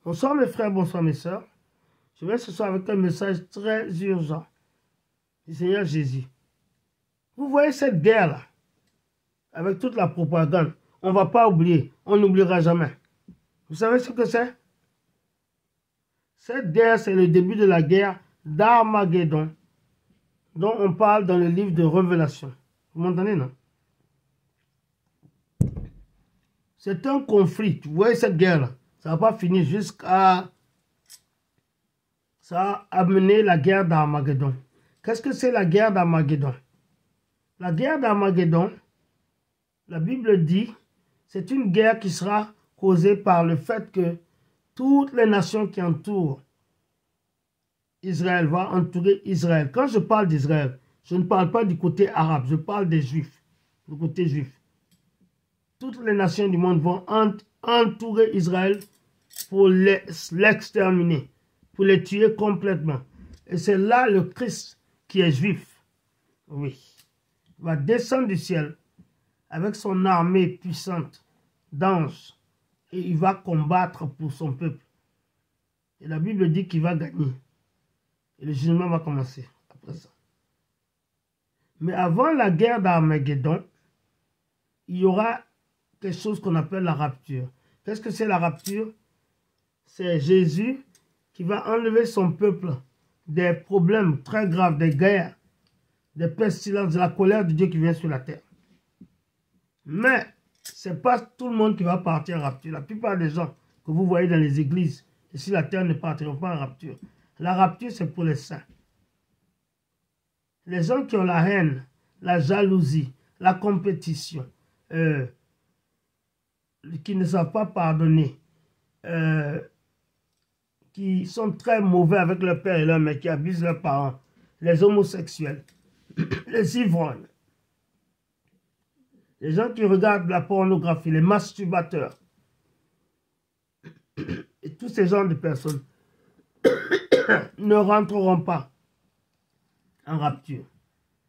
Bonsoir mes frères, bonsoir mes sœurs. Je viens ce soir avec un message très urgent du Seigneur Jésus. Vous voyez cette guerre-là, avec toute la propagande, on ne va pas oublier, on n'oubliera jamais. Vous savez ce que c'est? Cette guerre, c'est le début de la guerre d'Armageddon, dont on parle dans le livre de Révélation. Vous m'entendez, non? C'est un conflit. Vous voyez cette guerre-là, ça ne va pas finir jusqu'à... Ça a amené la guerre d'Armageddon. Qu'est-ce que c'est la guerre d'Armageddon? La guerre d'Armageddon, la Bible dit, c'est une guerre qui sera causée par le fait que toutes les nations qui entourent Israël vont entourer Israël. Quand je parle d'Israël, je ne parle pas du côté arabe, je parle des Juifs, du côté juif. Toutes les nations du monde vont entourer Israël pour l'exterminer, pour les tuer complètement. Et c'est là le Christ qui est juif, oui, va descendre du ciel avec son armée puissante d'anges et il va combattre pour son peuple. Et la Bible dit qu'il va gagner. Et le jugement va commencer après ça. Mais avant la guerre d'Armageddon, il y aura quelque chose qu'on appelle la rapture. Qu'est-ce que c'est la rapture? C'est Jésus qui va enlever son peuple des problèmes très graves, des guerres, des pestilences, de la colère de Dieu qui vient sur la terre. Mais ce n'est pas tout le monde qui va partir en rapture. La plupart des gens que vous voyez dans les églises et sur la terre ne partiront pas en rapture. La rapture, c'est pour les saints. Les gens qui ont la haine, la jalousie, la compétition, qui ne savent pas pardonner, qui sont très mauvais avec leur père et leur mère, qui abusent leurs parents, les homosexuels, les ivrognes, les gens qui regardent la pornographie, les masturbateurs, et tous ces genres de personnes ne rentreront pas en rapture.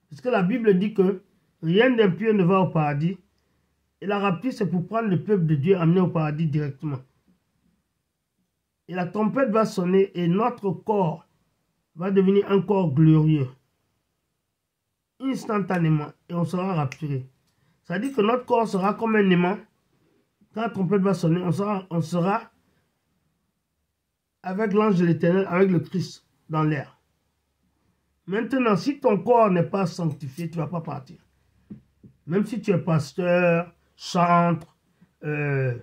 Parce que la Bible dit que rien d'impur ne va au paradis. Et la rapture, c'est pour prendre le peuple de Dieu et amener au paradis directement. Et la trompette va sonner et notre corps va devenir un corps glorieux. Instantanément. Et on sera rapturé. Ça dit que notre corps sera comme un aimant. Quand la trompette va sonner, on sera avec l'ange de l'Éternel, avec le Christ dans l'air. Maintenant, si ton corps n'est pas sanctifié, tu ne vas pas partir. Même si tu es pasteur, chantre, je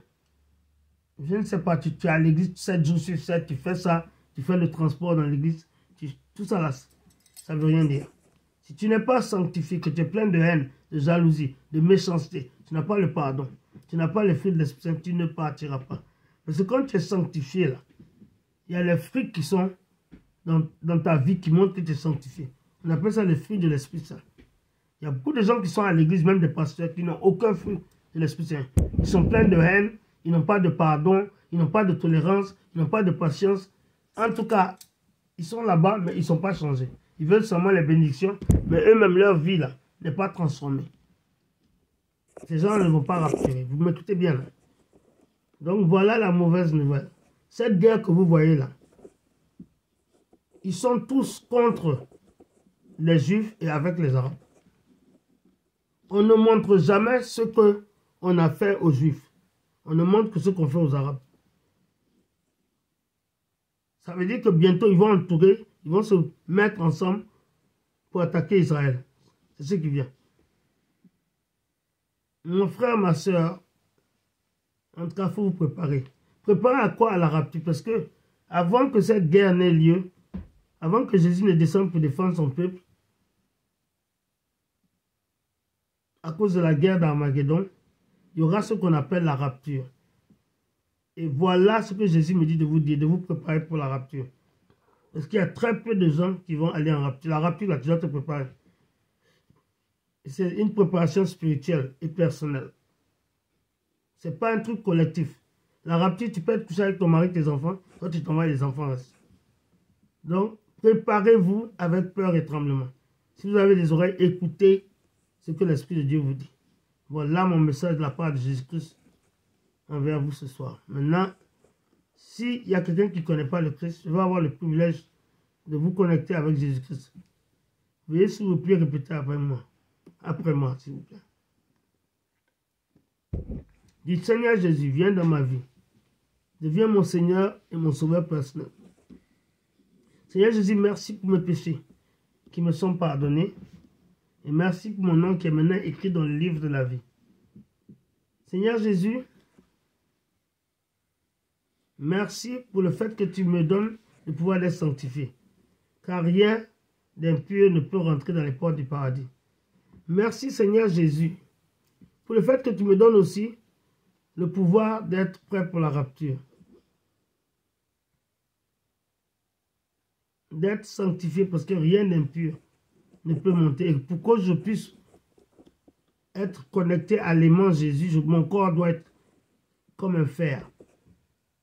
ne sais pas, tu es à l'église 7 jours sur 7, tu fais ça, tu fais le transport dans l'église, tout ça là, ça ne veut rien dire. Si tu n'es pas sanctifié, que tu es plein de haine, de jalousie, de méchanceté, tu n'as pas le pardon, tu n'as pas les fruits de l'Esprit Saint, tu ne partiras pas. Parce que quand tu es sanctifié là, il y a les fruits qui sont dans ta vie qui montrent que tu es sanctifié. On appelle ça les fruits de l'Esprit Saint. Il y a beaucoup de gens qui sont à l'église, même des pasteurs, qui n'ont aucun fruit de l'Esprit Saint. Ils sont pleins de haine, ils n'ont pas de pardon, ils n'ont pas de tolérance, ils n'ont pas de patience. En tout cas, ils sont là-bas, mais ils ne sont pas changés. Ils veulent seulement les bénédictions, mais eux-mêmes, leur vie là n'est pas transformée. Ces gens ne vont pas rapturer. Vous m'écoutez bien là. Donc voilà la mauvaise nouvelle. Cette guerre que vous voyez là, ils sont tous contre les Juifs et avec les Arabes. On ne montre jamais ce qu'on a fait aux Juifs. On ne montre que ce qu'on fait aux Arabes. Ça veut dire que bientôt ils vont entourer, ils vont se mettre ensemble pour attaquer Israël. C'est ce qui vient. Mon frère, ma soeur, en tout cas, il faut vous préparer. Préparer à quoi? À la rapture. Parce que avant que cette guerre n'ait lieu, avant que Jésus ne descende pour défendre son peuple, à cause de la guerre d'Armageddon, il y aura ce qu'on appelle la rapture. Et voilà ce que Jésus me dit de vous dire, de vous préparer pour la rapture. Parce qu'il y a très peu de gens qui vont aller en rapture. La rapture, là, tu dois te préparer. C'est une préparation spirituelle et personnelle. Ce n'est pas un truc collectif. La rapture, tu peux être couché avec ton mari, tes enfants, toi tu t'envoies les enfants restent. Donc, préparez-vous avec peur et tremblement. Si vous avez des oreilles, écoutez ce que l'Esprit de Dieu vous dit. Voilà mon message de la part de Jésus-Christ envers vous ce soir. Maintenant, S'il y a quelqu'un qui ne connaît pas le Christ, je vais avoir le privilège de vous connecter avec Jésus-Christ. Veuillez s'il vous plaît répéter après moi, s'il vous plaît. Dites, Seigneur Jésus, viens dans ma vie. Deviens mon Seigneur et mon Sauveur personnel. Seigneur Jésus, merci pour mes péchés qui me sont pardonnés. Et merci pour mon nom qui est maintenant écrit dans le livre de la vie. Seigneur Jésus, merci pour le fait que tu me donnes le pouvoir d'être sanctifié. Car rien d'impur ne peut rentrer dans les portes du paradis. Merci Seigneur Jésus pour le fait que tu me donnes aussi le pouvoir d'être prêt pour la rapture. D'être sanctifié parce que rien d'impur ne peut monter. Et pour que je puisse être connecté à l'aimant Jésus, mon corps doit être comme un fer.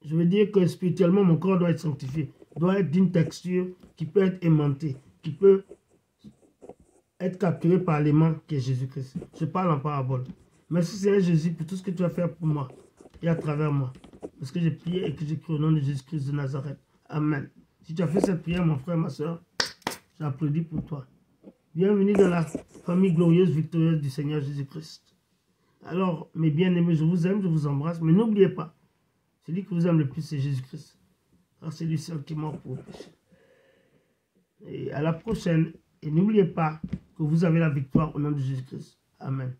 Je veux dire que spirituellement, mon corps doit être sanctifié. Doit être d'une texture qui peut être aimantée, qui peut être capturé par l'aimant qui est Jésus-Christ. Je parle en parabole. Merci Seigneur Jésus pour tout ce que tu vas faire pour moi et à travers moi. Parce que j'ai prié et que j'ai cru au nom de Jésus-Christ de Nazareth. Amen. Si tu as fait cette prière, mon frère, ma soeur, j'applaudis pour toi. Bienvenue dans la famille glorieuse, victorieuse du Seigneur Jésus-Christ. Alors, mes bien-aimés, je vous aime, je vous embrasse, mais n'oubliez pas, celui qui vous aime le plus, c'est Jésus-Christ. Car c'est lui seul qui est mort pour vos péchés. Et à la prochaine, et n'oubliez pas que vous avez la victoire au nom de Jésus-Christ. Amen.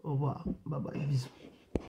Au revoir. Bye bye. Bisous.